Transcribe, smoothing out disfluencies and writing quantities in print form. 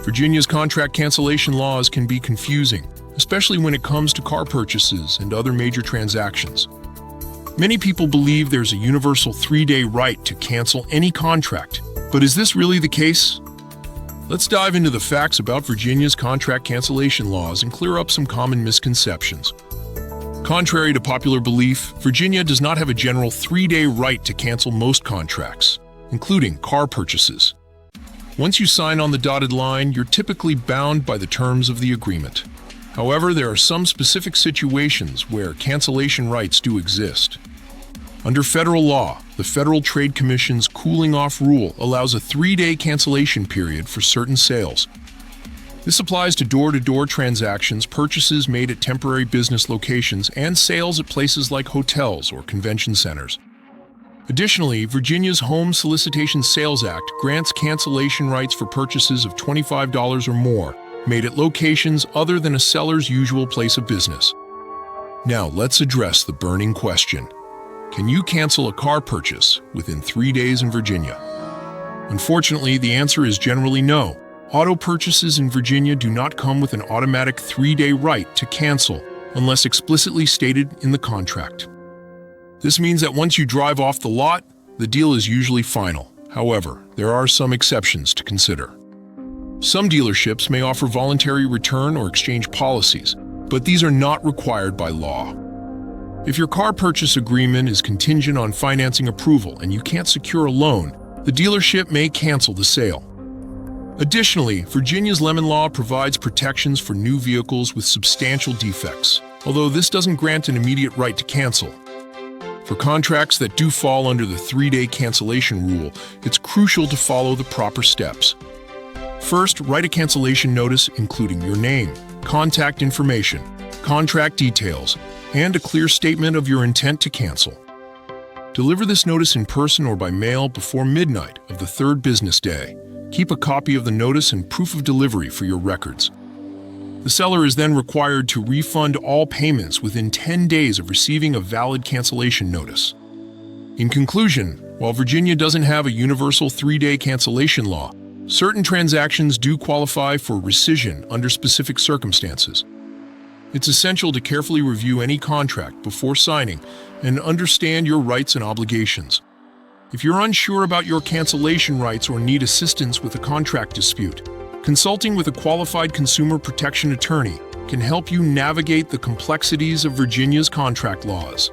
Virginia's contract cancellation laws can be confusing, especially when it comes to car purchases and other major transactions. Many people believe there's a universal 3-day right to cancel any contract, but is this really the case? Let's dive into the facts about Virginia's contract cancellation laws and clear up some common misconceptions. Contrary to popular belief, Virginia does not have a general 3-day right to cancel most contracts, including car purchases. Once you sign on the dotted line, you're typically bound by the terms of the agreement. However, there are some specific situations where cancellation rights do exist. Under federal law, the Federal Trade Commission's cooling-off rule allows a 3-day cancellation period for certain sales. This applies to door-to-door transactions, purchases made at temporary business locations, and sales at places like hotels or convention centers. Additionally, Virginia's Home Solicitation Sales Act grants cancellation rights for purchases of $25 or more, made at locations other than a seller's usual place of business. Now, let's address the burning question. Can you cancel a car purchase within 3 days in Virginia? Unfortunately, the answer is generally no. Auto purchases in Virginia do not come with an automatic 3-day right to cancel unless explicitly stated in the contract. This means that once you drive off the lot, the deal is usually final. However, there are some exceptions to consider. Some dealerships may offer voluntary return or exchange policies, but these are not required by law. If your car purchase agreement is contingent on financing approval and you can't secure a loan, the dealership may cancel the sale. Additionally, Virginia's Lemon Law provides protections for new vehicles with substantial defects, although this doesn't grant an immediate right to cancel. For contracts that do fall under the 3-day cancellation rule, it's crucial to follow the proper steps. First, write a cancellation notice including your name, contact information, contract details, and a clear statement of your intent to cancel. Deliver this notice in person or by mail before midnight of the 3rd business day. Keep a copy of the notice and proof of delivery for your records. The seller is then required to refund all payments within 10 days of receiving a valid cancellation notice. In conclusion, while Virginia doesn't have a universal 3-day cancellation law, certain transactions do qualify for rescission under specific circumstances. It's essential to carefully review any contract before signing and understand your rights and obligations. If you're unsure about your cancellation rights or need assistance with a contract dispute, consulting with a qualified consumer protection attorney can help you navigate the complexities of Virginia's contract laws.